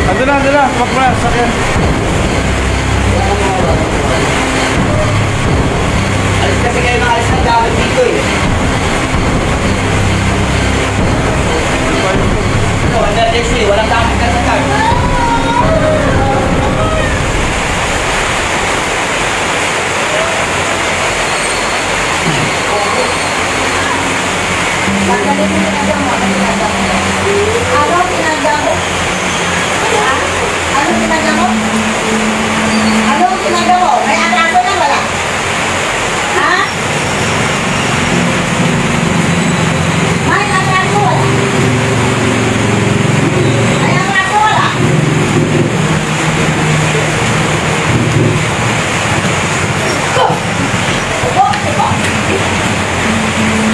Ando na. Tumak mo na. Sakyan. Alis kasi kayo na alis ng gamit dito eh. Ito, emergency. Walang gamit ka sa car. Ano ginagawa? Anong ginagawa? May atraso na wala? Ha? May atraso wala? May atraso wala? Opo.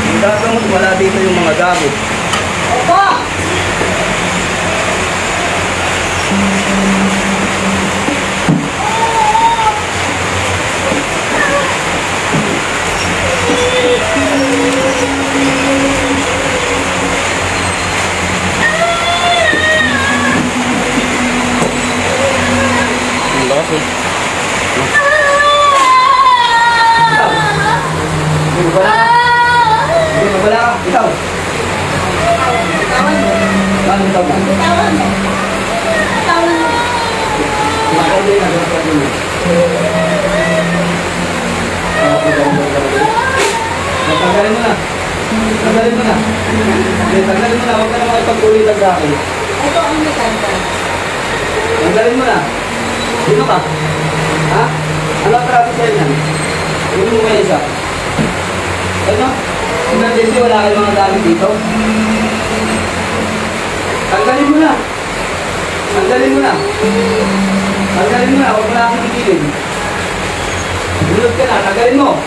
Ang gagamot, wala dito yung mga gamit. Opo. Ang lakas eh. Wala ka. Ikaw. Anong tawag na? Bitawan mo. Nakaulit na. Tanggalin mo na. Tanggalin mo na. Huwag ka na makipag-ulitan sa akin. Ito ang maganda. Tanggalin mo na. Sino ka? Ha? Ano ang traffic sa'yo yan? Huwag mo may isa. Ano? Emergency, wala kayong mga gamit dito. Tanggalin mo na. Tanggalin mo na. Tanggalin mo na. Huwag mo na akong tigilin. Bulog ka na. Tanggalin mo.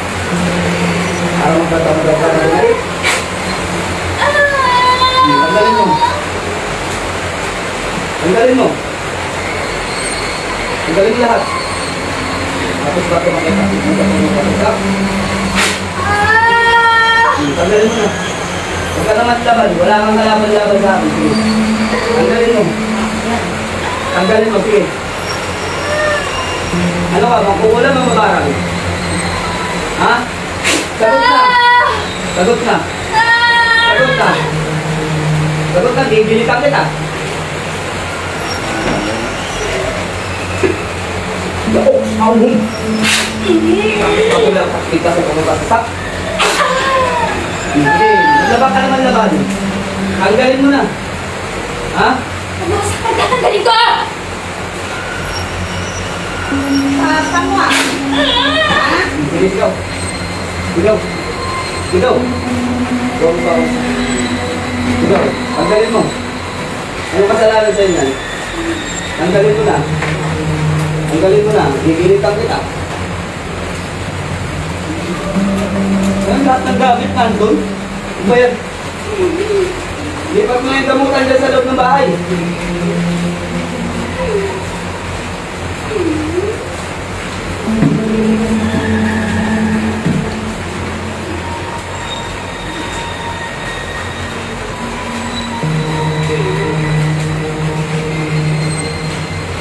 Para magtatawag ka na rin. Tanggalin mo. Tanggalin mo. Tanggalin mo lahat. Tapos ba ito makita? Tanggalin mo na. Huwag ka naman laban. Wala kang kalaban-laban sa akin. Sige. Tanggalin mo. Tanggalin mo. Sige. Ano ka? Magkukulam ang mabarang? Ha? Sagot na. Sagot na. Sagot na. Sagot na. Bibili ka kita. Awong. Ako lang kakita sa pagbabasak. Hindi. Maglaba ka naman laban. Tanggalin mo na. Ha? Tanggalin ko! Tama. Ha? Bilis ka. Sigaw. Sigaw. Sigaw ka. Sigaw. Tanggalin mo. Ano kasalanan sa inyo? Tanggalin mo na. Tanggalin mo na. Gigilitan kita. Ang lahat ng gamit nandun. Ano ba yan? Lipat mo yung gamutan dyan sa loob ng bahay.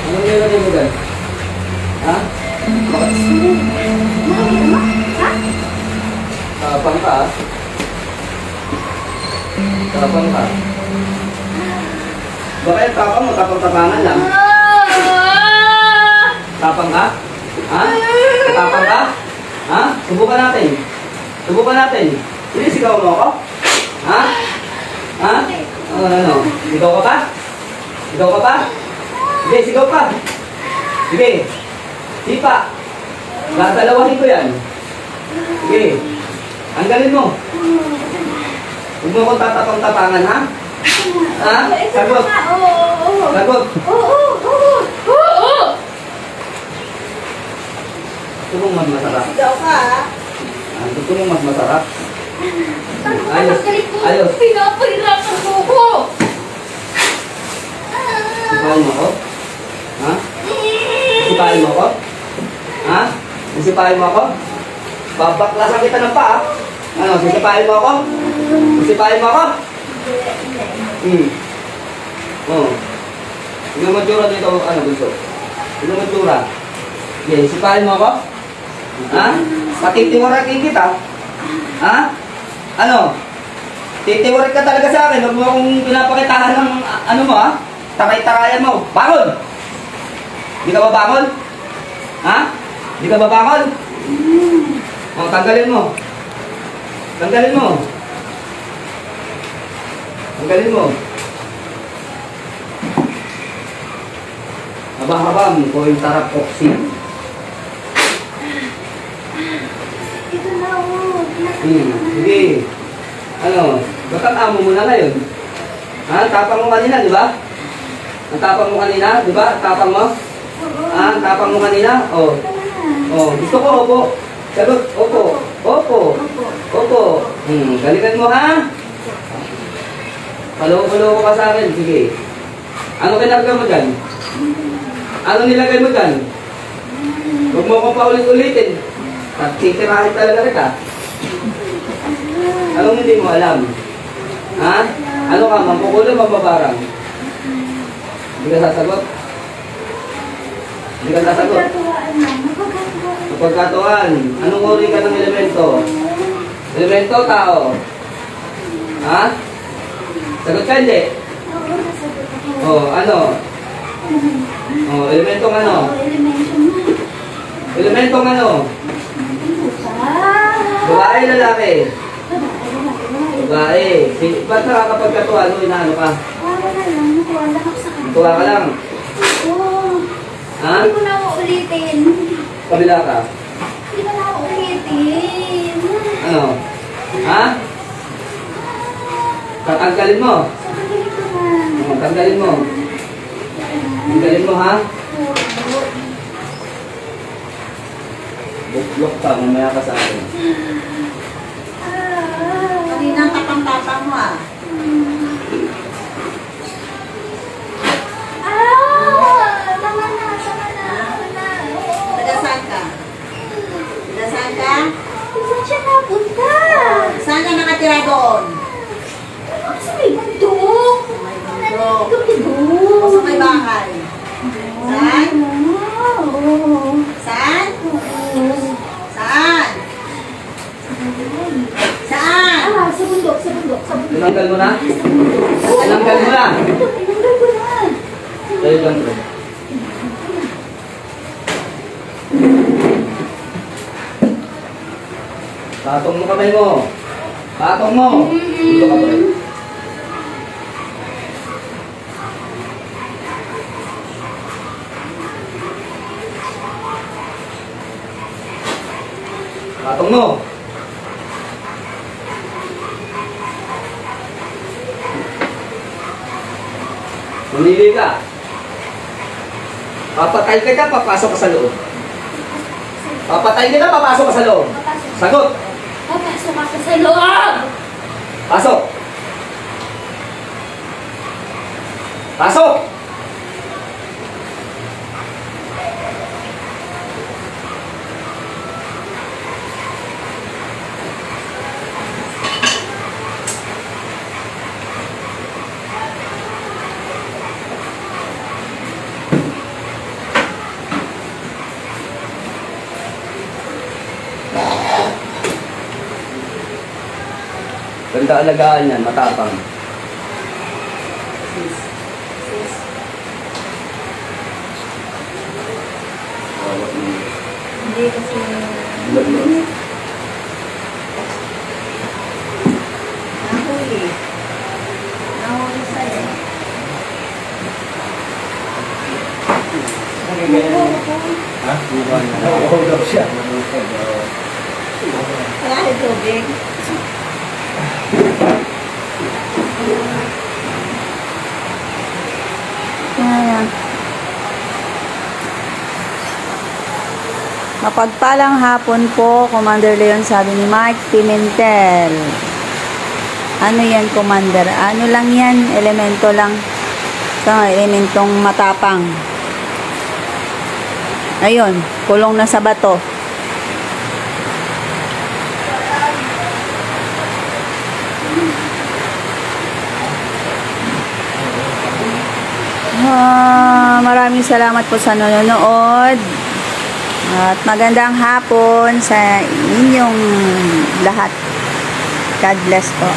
Anong meron yung bugan? Ha? Bakit? Ha? Tapang ka, ah. Tapang ka. Baka yung tapang mo, tapang-tapangan lang. Tapang ka? Ha? Tapang ka? Ha? Subukan natin. Subukan natin. Hindi, sigaw mo ako? Ha? Ha? Ano? Sigaw ka pa? Sigaw ka pa? Sige, sigaw pa. Sige. Sipa. Dadalawahin ko yan. Sige. Tanggalin mo. Huwag mo akong tatapang-tapangan, ha? Ha? Sagot. Sagot. Gusto mong mas masarap? Sigaw ka, ha? Gusto mong mas masarap? Ayos. Ayos. Pinapahirapan mo ko! Sipahin mo ako? Ha? Sipahin mo ako? Ha? Sipahin mo ako? Babaklasan kita ng paa. Ano? Sisipahin mo ako? Sisipahin mo ako? Oh. Tignan mo tsura dito, ano, gusto. Tignan mo tsura. Okay, sipahin mo ako? Ha? Patitiwarakin kita? Ha? Ano? Titiwarik ka talaga sa akin. Huwag mo akong pinapakitahan ng ano mo, ha? Takay-takayan mo. Bangon! Di ka ba bangon? Ha? Di ka ba bangon? O, tanggalin mo. Tanggalin mo. Tanggalin mo. Haba-habang ko yung tarap oxy. Ito na oh. Sige. Ano? Amo mo na ngayon. Ha? Tapang mo kanina, di ba? Ang tapang mo kanina, di ba? Tapang mo? Ha? Ang tapang mo kanina? Oh. Oh, gusto ko, opo. Sagot, opo. Opo. Opo. Galingan mo, ha? Palo-palo ka sa akin. Sige. Ano kinarga mo dyan? Ano nilagay mo dyan? Huwag mo akong paulit-ulitin. At titirahin talaga rin ka. Anong hindi mo alam? Ha? Ano ka? Mampukulo o mababarang? Hindi ka sasagot? Hindi ka sasagot? Mapagkatuan. Anong uri ka ng elemento? Elemento o tao? Ha? Sagot ka hindi? O, ano? O, elementong ano? Elementong ano? Babae, lalaki? Babae. Ba't nakakapagkatuwa? Ano, inaano ka? Tuwa ka lang. Ha? Hindi ko na uulitin. Kabila ka? Hindi ko na uulitin. Ano? Ha? Tatanggalin mo? Sabi ko na. Tanggalin mo. Tanggalin mo, ha? Buklok ka, mamaya ka sa akin. Kanina ang tapang-tapang mo ah. Tama na. Taga-saan ka? Taga-saan ka? Saan siya napunta? Saan ka nakatira doon? Sa may bundok. May bundok. Bundok. O sa may bahay? Saan? Saan? Saan? Saan? Sa bundok. Tinanggal mo na? Tinanggal mo na? Tinanggal ko na. Tayo lang bro. Patong mo kamay mo. Patong mo. Dito ka bro. Patong mo. Mamili ka. Papatay ka, papasok ka sa loob. Papatay ka, papasok ka sa loob. Sagot. Papasok ka sa loob. Pasok. Pasok. Ganda alagaan yan, matapang. Hindi kasi... Nahuli. Nahuli sa'yo. Ha? Hold up siya. Wala yung tubig. Ayan. Mapagpalang hapon po, Commander Leon, sabi ni Mike Pimentel. Ano yan, Commander? Ano lang yan? Elemento lang. Elementong matapang. Ayun, kulong na sa bato. Ah, maraming salamat po sa nanonood. At magandang hapon sa inyong lahat. God bless po.